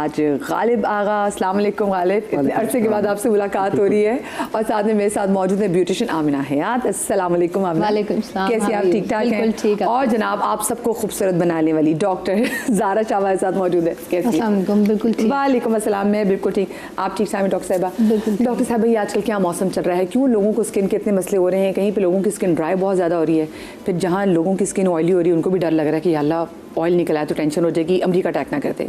आज गालिब आगा। अस्सलाम वालेकुम गालिब, इतने अरसे के बाद आपसे मुलाकात हो रही है और साथ में मेरे साथ मौजूद है ब्यूटिशियन आमिना हयात। अस्सलाम वालेकुम आमिना। वालेकुम सलाम। कैसी आप? ठीक ठाक हैं? ठीक है। और जनाब आप सबको खूबसूरत बनाने वाली डॉक्टर ज़ारा शाह हमारे साथ मौजूद है। कैसी? अस्सलाम वालेकुम। बिल्कुल ठीक। वालेकुम अस्सलाम। मैं बिल्कुल ठीक। आप ठीक ठाक हैं डॉक्टर साहिबा? डॉक्टर साहिबा, ये आजकल क्या मौसम चल रहा है, क्यों लोगों को स्किन के इतने मसले हो रहे हैं? कहीं पे लोगों की स्किन ड्राई बहुत ज़्यादा हो रही है, फिर जहाँ लोगों की स्किन ऑयली हो रही है उनको भी डर लग रहा है कि अल्लाह ऑयल निकल आए तो टेंशन हो जाएगी, अमरीका अटैक ना करते।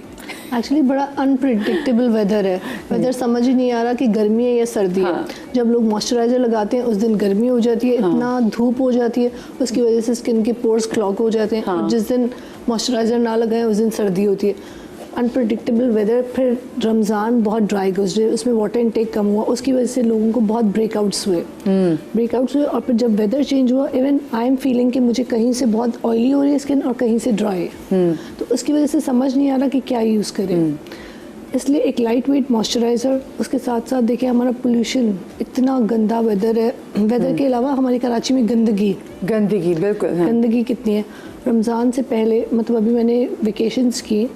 एक्चुअली बड़ा अनप्रिडिक्टेबल वेदर है। वेदर समझ ही नहीं आ रहा कि गर्मी है या सर्दी है। जब लोग मॉइस्चराइजर लगाते हैं उस दिन गर्मी हो जाती है, इतना धूप हो जाती है, उसकी वजह से स्किन के पोर्स क्लॉग हो जाते हैं। और जिस दिन मॉइस्चराइजर ना लगाएं उस दिन सर्दी होती है। Unpredictable weather. फिर रमज़ान बहुत ड्राई गुजरे, उसमें वाटर इनटेक कम हुआ, उसकी वजह से लोगों को बहुत ब्रेकआउट्स हुए। और फिर जब वेदर चेंज हुआ, इवन आई एम फीलिंग कि मुझे कहीं से बहुत ऑयली हो रही है स्किन और कहीं से ड्राई है। तो उसकी वजह से समझ नहीं आ रहा कि क्या यूज़ करें। इसलिए एक लाइट वेट मॉइस्चराइज़र, उसके साथ साथ देखिए हमारा पोल्यूशन, इतना गंदा वेदर है। वेदर के अलावा हमारी कराची में गंदगी बिल्कुल गंदगी कितनी है। रमज़ान से पहले मतलब अभी मैंने वेकेशंस की,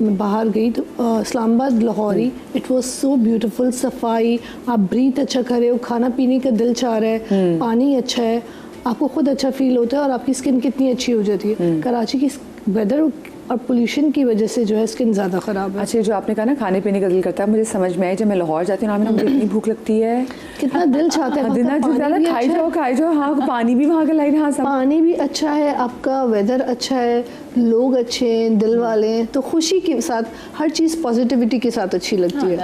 मैं बाहर गई तो Islamabad Lahori, it was so beautiful. सफाई, आप ब्रीथ अच्छा कर रहे हो, खाना पीने का दिल चाह रहा है, पानी अच्छा है, आपको खुद अच्छा फील होता है और आपकी स्किन कितनी अच्छी हो जाती है। कराची की वेदर और पोल्यूशन की वजह से जो है स्किन ज़्यादा ख़राब है। अच्छा, जो आपने कहा ना खाने पीने का दिल करता है, मुझे समझ में आई जब मैं लाहौर जाती हूँ ना, मुझे इतनी भूख लगती है, कितना दिल चाहता है, खाई जाओ। हाँ, पानी भी वहाँ का लाइन, हाँ सब पानी भी अच्छा है, आपका वेदर अच्छा है, लोग अच्छे हैं, दिल वाले हैं, तो खुशी के साथ हर चीज़ पॉजिटिविटी के साथ अच्छी लगती है।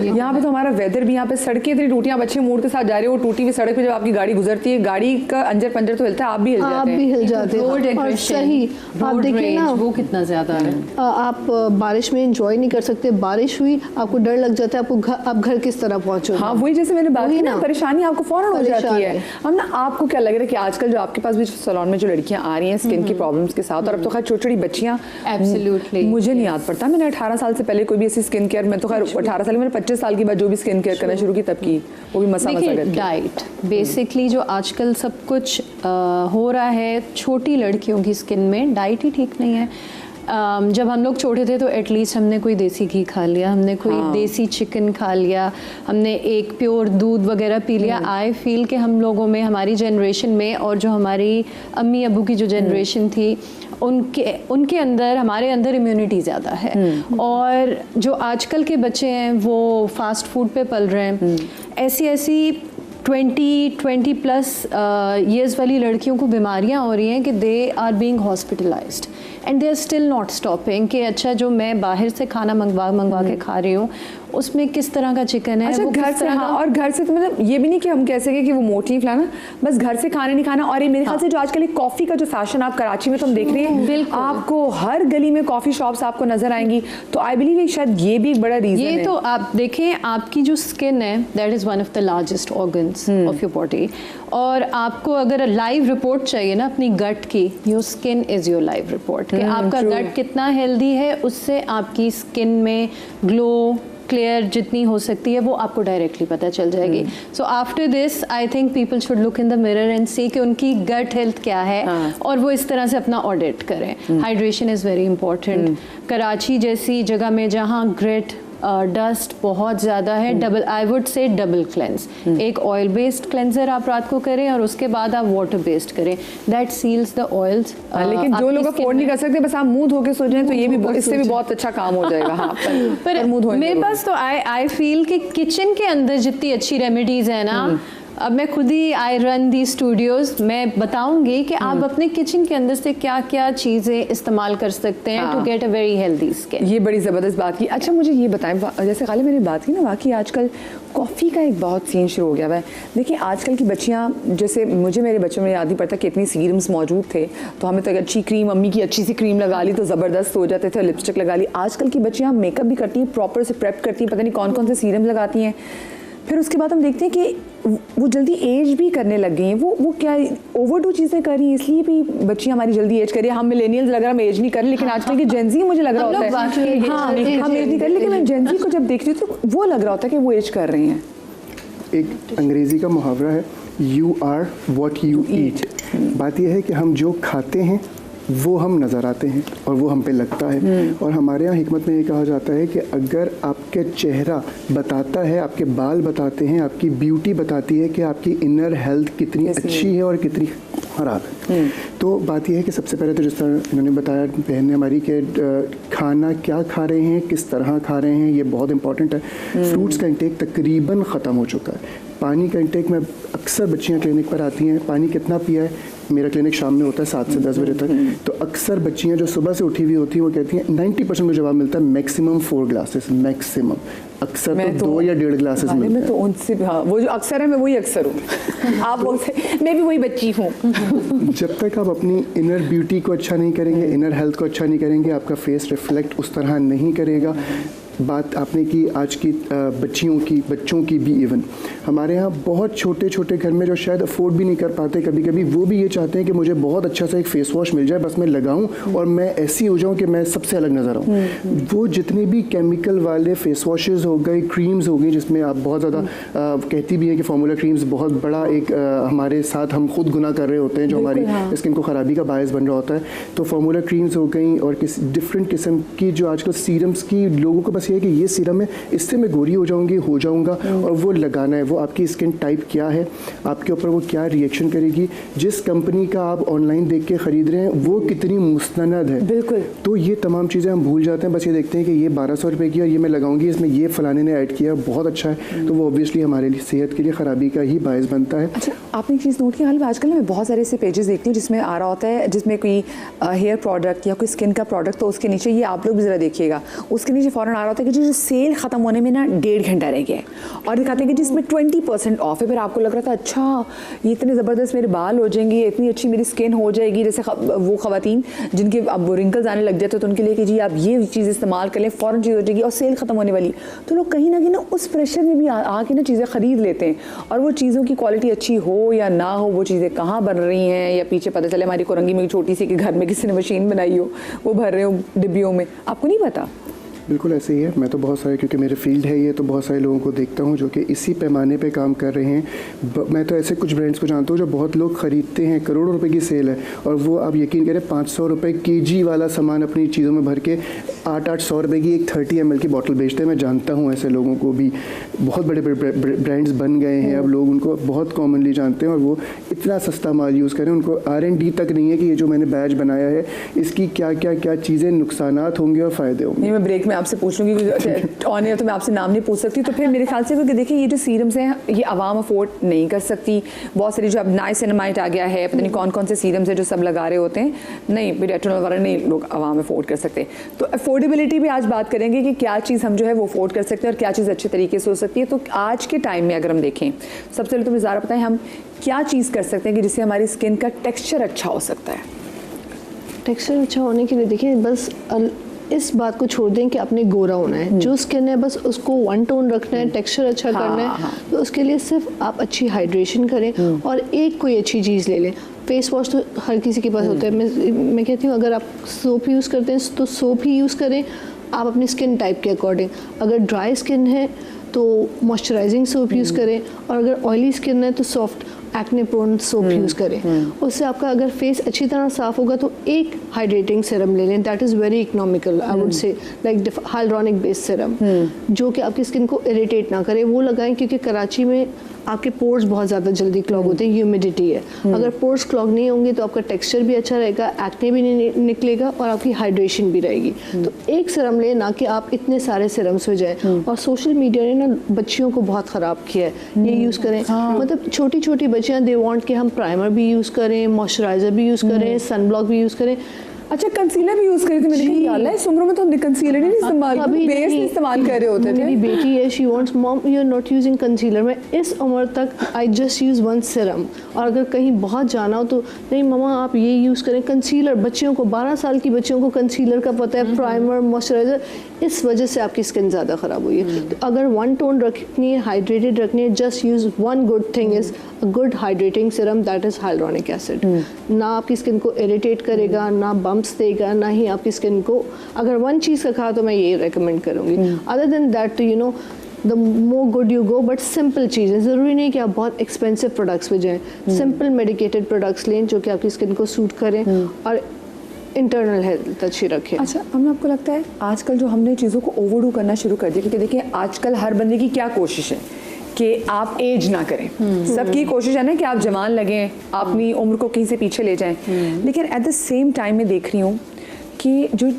यहाँ पे तो हमारा वेदर भी, यहाँ पे सड़कें इतनी टूटियाँ, अच्छे मूड के साथ जा रहे हो, टूटी हुई सड़क पे जब आपकी गाड़ी गुजरती है, गाड़ी का अंजर पंजर तो हिलता है, आप भी हिल जाते हैं। और सही आप देखिए ना, वो कितना ज़्यादा है। आप बारिश में एंजॉय नहीं कर सकते, बारिश हुई आपको डर लग जाता है, आपको आप घर किस तरह पहुँचो। हाँ, वही जैसे मैंने बात की ना, परेशानी आपको फौरन हो जाती है। हम ना, आपको क्या लग रहा है कि आजकल जो आपके पास भी सैलून में जो लड़कियाँ आ रही हैं स्किन की प्रॉब्लम्स के साथ, और अब तो खैर छोटी छोटी बच्चियाँ, एब्सोल्युटली मुझे नहीं याद पड़ता मैंने 18 साल से पहले कोई भी ऐसी स्किन केयर, मैं तो खैर 18 साल, मैंने 25 साल के बाद जो भी स्किन केयर करना शुरू की तब की, वो भी मसा करके। डाइट बेसिकली जो आजकल सब कुछ हो रहा है छोटी लड़कियों की स्किन में, डाइट ही ठीक नहीं है। जब हम लोग छोटे थे तो एटलीस्ट हमने कोई देसी घी खा लिया, हमने कोई देसी चिकन खा लिया, हमने एक प्योर दूध वगैरह पी लिया। आई फील कि हम लोगों में, हमारी जनरेशन में, और जो हमारी अम्मी अबू की जो जनरेशन थी उनके अंदर, हमारे अंदर इम्यूनिटी ज़्यादा है। और जो आजकल के बच्चे हैं वो फास्ट फूड पे पल रहे हैं। ऐसी 20 प्लस ईयर्स वाली लड़कियों को बीमारियां हो रही हैं कि they are being hospitalised and they are still not stopping कि अच्छा जो मैं बाहर से खाना मंगवा के खा रही हूँ उसमें किस तरह का चिकन है। अच्छा, घर से, हाँ, और घर से तो मतलब ये भी नहीं कि हम कह सकें कि वो मोटी फलाना, बस घर से खाना नहीं खाना। और ये मेरे ख्याल से जो आजकल एक कॉफ़ी का जो फैशन आप कराची में तो हम देख रहे हैं, आपको हर गली में कॉफ़ी शॉप्स आपको नजर आएंगी, तो आई बिलीव शायद ये भी एक बड़ा रीजन है। ये तो आप देखें, आपकी जो स्किन है that is one of the largest organs of your body, और आपको अगर लाइव रिपोर्ट चाहिए ना अपनी गट की, your skin is your live report कि आपका गट कितना हेल्दी है, उससे आपकी स्किन में ग्लो, क्लियर जितनी हो सकती है वो आपको डायरेक्टली पता चल जाएगी। So after this I think people should look in the mirror and see कि उनकी गट हेल्थ क्या है, और वो इस तरह से अपना ऑडिट करें। Hydration is very important. Karachi जैसी जगह में जहाँ ग्रिट, डस्ट बहुत ज़्यादा है, double, I would say double cleanse. एक ऑयल बेस्ड क्लेंजर आप रात को करें और उसके बाद आप वाटर बेस्ड करें, दैट सील्स द ऑयल्स। लेकिन जो लोग अफोर्ड नहीं कर सकते, बस आप मुंह धो के सो जाएं तो ये भी, इससे भी बहुत अच्छा काम हो जाएगा। हाँ, पर मुंह धोने मेरे पास तो आई फील कि किचन के अंदर जितनी अच्छी रेमेडीज है ना, अब मैं खुद ही आई रन दी स्टूडियोज, मैं बताऊंगी कि आप अपने किचन के अंदर से क्या क्या चीज़ें इस्तेमाल कर सकते हैं to get a very healthy skin. ये बड़ी ज़बरदस्त बात की। अच्छा, मुझे ये बताएं, जैसे खाली मैंने बात की ना, बाकी आजकल कॉफ़ी का एक बहुत सीन शुरू हो गया है। देखिए आजकल की बच्चियाँ, जैसे मुझे मेरे बच्चों में याद नहीं पड़ता कि इतनी सीरम्स मौजूद थे, तो हमें तो अच्छी क्रीम, अम्मी की अच्छी सी क्रीम लगा ली तो ज़बरदस्त हो जाते थे, लिपस्टिक लगा ली। आजकल की बच्चियाँ मेकअप भी करती हैं, प्रॉपर से प्रेप करती हैं, पता नहीं कौन कौन से सीरम लगाती हैं, फिर उसके बाद हम देखते हैं कि वो जल्दी एज भी करने लग गई हैं। वो क्या ओवरडू चीज़ें कर रही हैं, इसलिए भी बच्चियाँ हमारी जल्दी एज कर रही है। हम मिलेनियल्स लग रहा है हम एज नहीं कर रहे, लेकिन आजकल की जेंजी मुझे लग रहा होता है हाँ हम एज नहीं कर रहे, लेकिन मैं जेंजी को जब देखती हूँ तो वो लग रहा होता है कि वो एज कर रही हैं। एक अंग्रेज़ी का मुहावरा है, you are what you eat. बात यह है कि हम जो खाते हैं वो हम नज़र आते हैं और वो हम पे लगता है। और हमारे यहाँ हिकमत में ये कहा जाता है कि अगर आपके चेहरा बताता है, आपके बाल बताते हैं, आपकी ब्यूटी बताती है कि आपकी इनर हेल्थ कितनी अच्छी है और कितनी ख़राब है। तो बात यह है कि सबसे पहले तो जिस तरह इन्होंने बताया बहन ने हमारी कि खाना क्या खा रहे हैं, किस तरह खा रहे हैं, ये बहुत इंपॉर्टेंट है। फ्रूट्स का इंटेक तकरीबन ख़त्म हो चुका है। पानी का इंटेक में अक्सर बच्चियाँ क्लिनिक पर आती हैं, पानी कितना पिया है, मेरा क्लिनिक शाम में होता है 7 से 10 बजे तक, तो अक्सर बच्चियाँ जो सुबह से उठी हुई होती हैं वो कहती हैं 90% में जवाब मिलता है मैक्सिमम 4 ग्लासेस, मैक्सिमम। अक्सर तो 2 या 1.5 ग्लासेस मिलते हैं। तो उनसे हाँ, वो जो अक्सर है मैं वही अक्सर हूँ। आप बोलते मैं भी वही बच्ची हूँ। जब तक आप अपनी इनर ब्यूटी को अच्छा नहीं करेंगे, इनर हेल्थ को अच्छा नहीं करेंगे, आपका फेस रिफ्लेक्ट उस तरह नहीं करेगा। बात आपने की आज की बच्चों की भी, इवन हमारे यहाँ बहुत छोटे छोटे घर में जो शायद अफोर्ड भी नहीं कर पाते, कभी कभी वो भी ये चाहते हैं कि मुझे बहुत अच्छा सा एक फेस वॉश मिल जाए, बस मैं लगाऊं और मैं ऐसी हो जाऊं कि मैं सबसे अलग नज़र आऊं। वो जितने भी केमिकल वाले फेस वॉशेज़ हो गए, क्रीम्स हो गई, जिसमें आप बहुत ज़्यादा कहती भी है कि फार्मूला क्रीम्स बहुत बड़ा एक हमारे साथ हम खुद गुनाह कर रहे होते हैं, जो हमारी स्किन को ख़राबी का बायस बन रहा होता है। तो फार्मूला क्रीम्स हो गई और डिफरेंट किस्म की जो आजकल सीरम्स की लोगों को बस ये है कि ये सीरम है, इससे मैं गोरी हो जाऊंगा और वो लगाना है। वो आपकी स्किन टाइप क्या है, आपके ऊपर वो क्या रिएक्शन करेगी, जिस कंपनी का आप ऑनलाइन देख के ख़रीद रहे हैं वो कितनी मुस्तनद है। बिल्कुल। तो ये तमाम चीज़ें हम भूल जाते हैं, बस ये देखते हैं कि ये 1200 रुपये की और ये मैं लगाऊंगी, इसमें ये फ़लाने ने ऐड किया, बहुत अच्छा है, तो वो ऑब्वियसली हमारे लिए सेहत के लिए ख़राबी का ही बायस बनता है। अच्छा, आपने एक चीज़ नोट की, हाल आजकल मैं बहुत सारे ऐसे पेजेस देखती हूँ जिसमें आ रहा होता है, जिसमें कोई हेयर प्रोडक्ट या कोई स्किन का प्रोडक्ट, तो उसके नीचे ये आप लोग भी ज़रा देखिएगा, उसके नीचे फ़ौरन आ रहा होता है कि जो सेल ख़त्म होने में ना 1.5 घंटा रह गया है, और दिखाते हैं कि जिसमें 20% ऑफ है। फिर आपको लग रहा था अच्छा ये इतने ज़बरदस्त मेरे बाल हो जाएंगे, इतनी अच्छी मेरी स्किन हो जाएगी, जैसे वो ख़वातीन जिनके अब रिंकल्स आने लग जाते तो उनके लिए कि जी आप ये चीज़ इस्तेमाल कर लें, फ़ौरन चीज़ हो जाएगी और सेल ख़त्म होने वाली। तो लोग कहीं ना कहीं ना उस प्रेशर में भी आके ना चीज़ें ख़रीद लेते हैं, और वो चीज़ों की क्वालिटी अच्छी हो या ना हो, वो चीज़ें कहाँ बन रही हैं या पीछे पता चले हमारी कोरंगी में छोटी सी कि घर में किसी ने मशीन बनाई हो, वो भर रहे हो डिब्बियों में, आपको नहीं पता। बिल्कुल ऐसे ही है। मैं तो बहुत सारे, क्योंकि मेरे फील्ड है ये, तो बहुत सारे लोगों को देखता हूँ जो कि इसी पैमाने पे काम कर रहे हैं। मैं तो ऐसे कुछ ब्रांड्स को जानता हूँ जो बहुत लोग ख़रीदते हैं, करोड़ों रुपए की सेल है, और वो आप यकीन करें 500 रुपये केजी वाला सामान अपनी चीज़ों में भर के 800 रुपये की एक 30 ml की बॉटल बेचते हैं। मैं जानता हूँ ऐसे लोगों को भी, बहुत बड़े बड़े ब्रांड्स बन गए हैं अब, लोग उनको बहुत कॉमनली जानते हैं और वो इतना सस्ता माल यूज़ करें, उनको R&D तक नहीं है कि ये जो मैंने बैच बनाया है इसकी क्या क्या क्या चीज़ें नुकसानात होंगे और फ़ायदे होंगे। मैं ब्रेक में आपसे पूछ लूँगी, ऑन एयर तो मैं आपसे नाम नहीं पूछ सकती, तो फिर मेरे ख्याल से क्योंकि देखिए ये जो सीरम्स हैं ये आवाम अफोर्ड नहीं कर सकती। बहुत सारी जो अब नाइसिनामाइड आ गया है, पता नहीं कौन कौन से सीरम्स है जो सब लगा रहे होते हैं, नहीं रेटिनॉल वगैरह नहीं लोग आवाम अफोर्ड कर सकते। तो अफोर्डेबिलिटी भी आज बात करेंगे कि क्या चीज़ हम जो है वो अफोर्ड कर सकते हैं और क्या चीज़ अच्छे तरीके से हो सकती है। तो आज के टाइम में अगर हम देखें, सबसे पहले तो मुझे ज़रा बताएं हम क्या चीज़ कर सकते हैं कि जिससे हमारी स्किन का टेक्स्चर अच्छा हो सकता है। टेक्सचर अच्छा होने के लिए देखिए बस इस बात को छोड़ दें कि आपने गोरा होना है, जो स्किन है बस उसको वन टोन रखना है, टेक्सचर अच्छा करना है, तो उसके लिए सिर्फ आप अच्छी हाइड्रेशन करें और एक कोई अच्छी चीज़ ले लें। फेस वॉश तो हर किसी के पास होता है, मैं कहती हूँ अगर आप सोप यूज़ करते हैं तो सोप ही यूज़ करें आप अपनी स्किन टाइप के अकॉर्डिंग। अगर ड्राई स्किन है तो मॉइस्चराइजिंग सोप यूज़ करें, और अगर ऑयली स्किन है तो soft acne prone soap use करें। उससे आपका अगर फेस अच्छी तरह साफ़ होगा तो एक हाइड्रेटिंग सीरम ले लें, that is very economical, I would say like hyaluronic based serum, जो कि आपकी स्किन को इरिटेट ना करे, वो लगाएं। क्योंकि कराची में आपके पोर्स बहुत ज़्यादा जल्दी क्लॉग होते हैं, ह्यूमिडिटी है, अगर पोर्स क्लॉग नहीं होंगे तो आपका टेक्सचर भी अच्छा रहेगा, एक्ने भी नहीं निकलेगा और आपकी हाइड्रेशन भी रहेगी। तो एक सीरम लें, ना कि आप इतने सारे सीरम्स हो जाएं। और सोशल मीडिया ने ना बच्चियों को बहुत ख़राब किया है, ये यूज़ करें, मतलब छोटी छोटी बच्चियाँ दे वांट कि हम प्राइमर भी यूज़ करें, मॉइस्चराइज़र भी यूज़ करें, सन ब्लॉक भी यूज़ करें, अच्छा कंसीलर भी यूज़ करी थी मैंने, कहा यार इस उम्र में तो हमने कंसीलर ही नहीं इस्तेमाल, बेस नहीं इस्तेमाल कर रहे होते थे। मेरी बेटी है, she wants mom you are not using concealer. मैं इस उम्र तक I just use one serum, और अगर कहीं बहुत जाना हो तो नहीं मम्मा आप ये यूज़ करें कंसीलर। बच्चियों को 12 साल की बच्चियों को कंसीलर का पता है, प्राइमर मॉइस्चराइज़र, इस वजह से आपकी स्किन ज़्यादा ख़राब हुई है। तो अगर वन टोन रखनी है, हाइड्रेटेड रखनी है, just use one good thing is a good hydrating serum, that is hyaluronic acid. ना आपकी स्किन को इरिटेट करेगा, ना बम्प्स देगा, ना ही आपकी स्किन को, अगर वन चीज़ का कहा तो मैं ये रेकमेंड करूँगी। Other than that you know the more good you go, but simple चीज़ें, ज़रूरी नहीं कि आप बहुत एक्सपेंसिव प्रोडक्ट्स पे जाएं, सिंपल मेडिकेटेड प्रोडक्ट्स लें जो कि आपकी स्किन को सूट करें। और इंटरनल हेल्थ अच्छी रखें। अच्छा, हमें आपको लगता है आजकल जो हमने चीज़ों को ओवरडू करना शुरू कर दिया, क्योंकि देखिए आजकल हर बंदे की क्या कोशिश है कि आप एज ना करें, सबकी कोशिश है ना कि आप जवान लगें, अपनी उम्र को कहीं से पीछे ले जाएं, लेकिन एट द सेम टाइम मैं देख रही हूँ कि जो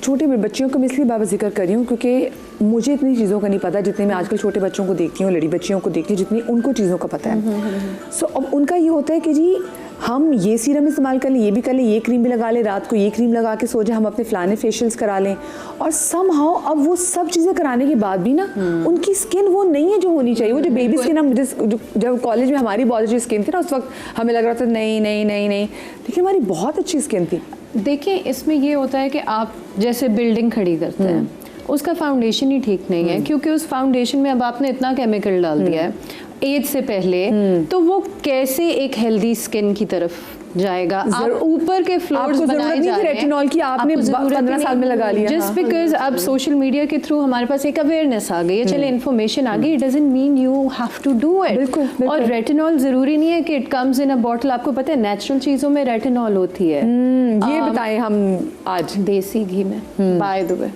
छोटे बच्चियों को मैं इसलिए बाबा जिक्र कर रही हूँ क्योंकि मुझे इतनी चीज़ों का नहीं पता जितनी मैं आजकल छोटे बच्चों को देखती हूँ, लड़ी बच्चियों को देखती हूँ, जितनी उनको चीज़ों का पता है। सो अब उनका ये होता है कि जी हम ये सीरम इस्तेमाल कर लें, ये भी कर लें, ये क्रीम भी लगा लें, रात को ये क्रीम लगा के सो जाए, हम अपने फलाने फेशियल्स करा लें, और समहाउ अब वो सब चीज़ें कराने के बाद भी ना उनकी स्किन वो नहीं है जो होनी चाहिए। वो जो बेबी स्किन, हम जब कॉलेज में हमारी बहुत अच्छी स्किन थी ना, उस वक्त हमें लग रहा था नहीं नहीं नहीं नहीं, लेकिन हमारी बहुत अच्छी स्किन थी। देखिए इसमें ये होता है कि आप जैसे बिल्डिंग खड़ी करते हैं, उसका फाउंडेशन ही ठीक नहीं है, क्योंकि उस फाउंडेशन में अब आपने इतना केमिकल डाल दिया है एज से पहले, तो वो कैसे एक हेल्दी स्किन की तरफ जाएगा। आप ऊपर के फ्लोर्स बनाए जा रहे हैं, रेटिनॉल की आपने 15 साल में लगा लिया, जस्ट बिकॉज अब सोशल मीडिया के थ्रू हमारे पास एक अवेयरनेस आ गई है, चले इन्फॉर्मेशन आ गई, it doesn't mean you have to do it. बिल्कुल। और रेटिनॉल जरूरी नहीं है कि it comes in a bottle, आपको पता है नेचुरल चीजों में रेटिनॉल होती है। ये बताएं हम आज। देसी घी में बाय द वे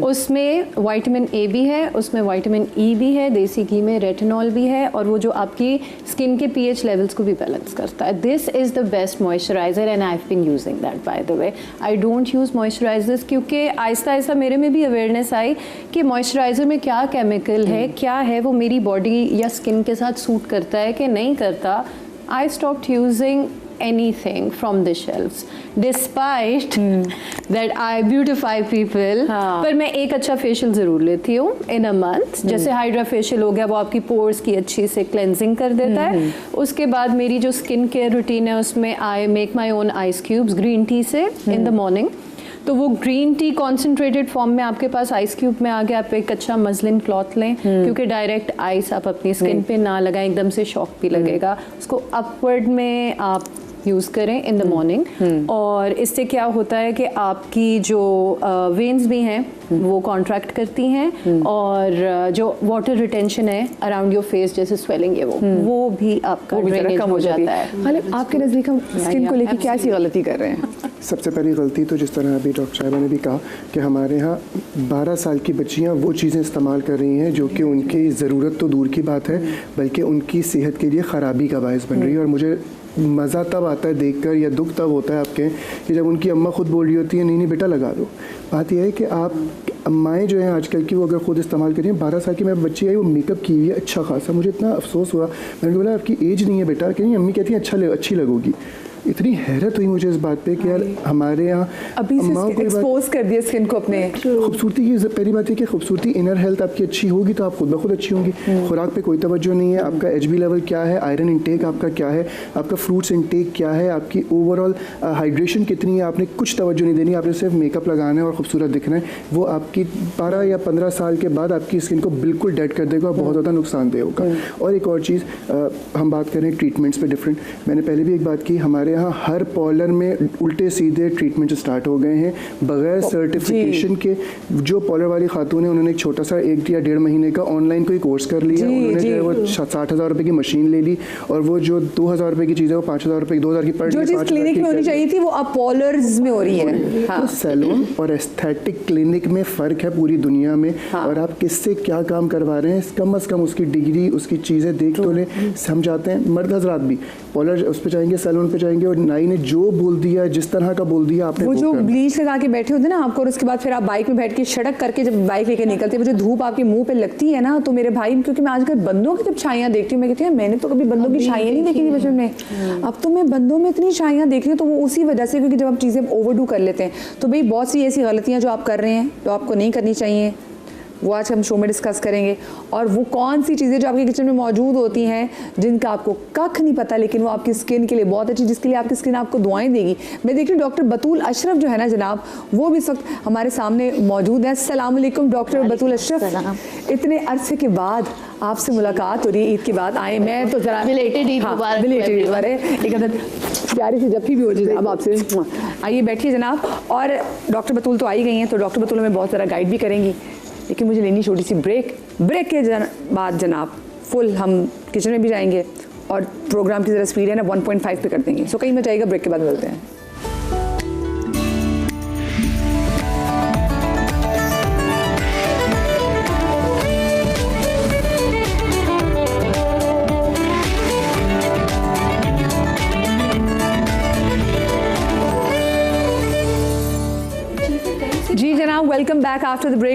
उसमें विटामिन ए भी है, उसमें विटामिन ई भी है, देसी घी में रेटिनॉल भी है, और वो जो आपकी स्किन के पीएच लेवल्स को भी बैलेंस करता है। This is the best moisturiser and I have been using that by the way. I don't use moisturisers क्योंकि आहिस्ता आहिस्ता मेरे में भी अवेयरनेस आई कि मॉइस्चराइजर में क्या केमिकल है, क्या है, वो मेरी बॉडी या स्किन के साथ सूट करता है कि नहीं करता। I stopped using anything from the shelves despite that I beautify people। पर मैं एक अच्छा फेशियल जरूर लेती हूँ in a month। जैसे हाइड्रा फेशियल हो गया, वो आपकी पोर्स की अच्छी से क्लेंजिंग कर देता है। उसके बाद मेरी जो स्किन केयर रूटीन है उसमें I make my own ice cubes green tea से इन द मॉर्निंग। तो वो ग्रीन टी कॉन्सेंट्रेटेड फॉर्म में आपके पास आइस क्यूब में आ गया। आप एक अच्छा मसलिन क्लॉथ लें, क्योंकि डायरेक्ट आइस आप अपनी स्किन पे ना लगाएं, एकदम से शॉक भी लगेगा। उसको अपवर्ड में आप यूज़ करें इन द मॉर्निंग, और इससे क्या होता है कि आपकी जो वेन्स भी हैं वो कॉन्ट्रैक्ट करती हैं, और जो वाटर रिटेंशन है अराउंड योर फेस, जैसे स्वेलिंग है वो भी आपका ड्रेनेज हो जाता है। हालांकि आपके नज़दीक हम स्किन को लेकर क्या सी गलती कर रहे हैं? सबसे पहली गलती तो जिस तरह अभी डॉक्टर साहिबा ने भी कहा कि हमारे यहाँ 12 साल की बच्चियाँ वो चीज़ें इस्तेमाल कर रही हैं जो कि उनकी ज़रूरत तो दूर की बात है, बल्कि उनकी सेहत के लिए ख़राबी का बायस बन रही है। और मुझे मज़ा तब आता है देखकर, या दुख तब होता है आपके कि जब उनकी अम्मा खुद बोल रही होती है नहीं नहीं बेटा लगा दो। बात यह है कि आप अम्माएँ जो हैं आजकल की, वो अगर खुद इस्तेमाल करें। 12 साल की मेरी बच्ची आई, वो मेकअप की हुई है अच्छा खासा, मुझे इतना अफसोस हुआ। मैंने बोला आपकी एज नहीं है बेटा, कि नहीं अम्मी कहती हैं अच्छी लगोगी। इतनी हैरत हुई मुझे इस बात पे कि यार हमारे यहाँ अभी से एक्सपोज कर दिया स्किन को अपने खूबसूरती की। पहली बात है कि खूबसूरती, इनर हेल्थ आपकी अच्छी होगी तो आप खुद ब खुद अच्छी होंगी। खुराक पे कोई तवज्जो नहीं है, आपका एचबी लेवल क्या है, आयरन इंटेक आपका क्या है, आपका फ्रूट्स इंटेक क्या है, आपकी ओवरऑल हाइड्रेशन कितनी है, आपने कुछ तवज्जो नहीं देनी, आपने सिर्फ मेकअप लगाना है और खूबसूरत दिखना है। वो आपकी 12 या 15 साल के बाद आपकी स्किन को बिल्कुल डेड कर देगा, बहुत ज़्यादा नुकसानदेह होगा। और एक और चीज़, हम बात करें ट्रीटमेंट्स पे डिफरेंट, मैंने पहले भी एक बात की, हमारे यहाँ हर पार्लर में उल्टे सीधे ट्रीटमेंट स्टार्ट हो गए हैं बगैर सर्टिफिकेशन के। जो पार्लर वाली खातून है उन्होंने एक छोटा सा 1 या 1.5 महीने का ऑनलाइन कोई कोर्स कर लिया, उन्होंने जो है वो 60,000 रुपए की मशीन ले ली, और वो जो 2,000 रुपए की चीज़ है वो 5,000 रुपए की, 2,000 की पर जो चीज़ क्लिनिक में होनी चाहिए थी वो अब पार्लर्स में हो रही है। तो सैलून और एस्थेटिक क्लिनिक में फ़र्क है पूरी दुनिया में। और आप किससे क्या काम करवा रहे हैं, कम अज़ कम उसकी डिग्री, उसकी चीज़ें देख तो लें। समझाते हैं मर्द हजरात भी पार्लर उस पर जाएंगे, सैलून पे जाएंगे, और नाई ने जो बोल दिया, जिस तरह का बोल दिया आपने, वो जो ब्लीच लगा के बैठे होते हैं ना आपको, और उसके बाद फिर आप बाइक में बैठ के सड़क करके जब बाइक लेके निकलते हैं, वो जो धूप आपके मुंह पे लगती है ना, तो मेरे भाई, क्योंकि मैं आजकल बंदों की जब छाइयाँ देखती हूँ, मैं कहती हूँ मैंने तो कभी बंदों की छाइयाँ नहीं देखी थी बचपन में, अब तो मैं बंदों में इतनी छाइयाँ देख रही हूँ। तो वो उसी वजह से, क्योंकि जब आप चीज़ें ओवरडू कर लेते हैं तो भाई बहुत सी ऐसी गलतियाँ जो आप कर रहे हैं जो आपको नहीं करनी चाहिए, वो आज हम शो में डिस्कस करेंगे। और वो कौन सी चीज़ें जो आपके किचन में मौजूद होती हैं जिनका आपको कख नहीं पता, लेकिन वो आपकी स्किन के लिए बहुत अच्छी, जिसके लिए आपकी स्किन आपको दुआएं देगी। मैं देख रही हूँ डॉक्टर बतूल अशरफ जो है ना जनाब, वो भी इस वक्त हमारे सामने मौजूद है। अस्सलाम वालेकुम डॉक्टर बतूल अशरफ, इतने अरसे के बाद आपसे मुलाकात हो रही है, ईद के बाद आए। मैं तो जरा बिलेटेड ईद मुबारक। बिलेटेड ईद वाले एक अदर प्यारी सी जफ्फी भी हो जाए अब आपसे। आइए बैठिए जनाब। और डॉक्टर बतूल तो आई गई हैं, तो डॉक्टर बतूल हमें बहुत ज़रा गाइड भी करेंगी, लेकिन मुझे लेनी छोटी सी ब्रेक के बाद जनाब फुल हम किचन में भी जाएंगे, और प्रोग्राम की ज़रा स्पीड है ना 1.5 पे कर देंगे। सो कहीं मत जाइएगा, ब्रेक के बाद मिलते हैं। now welcome back after the break.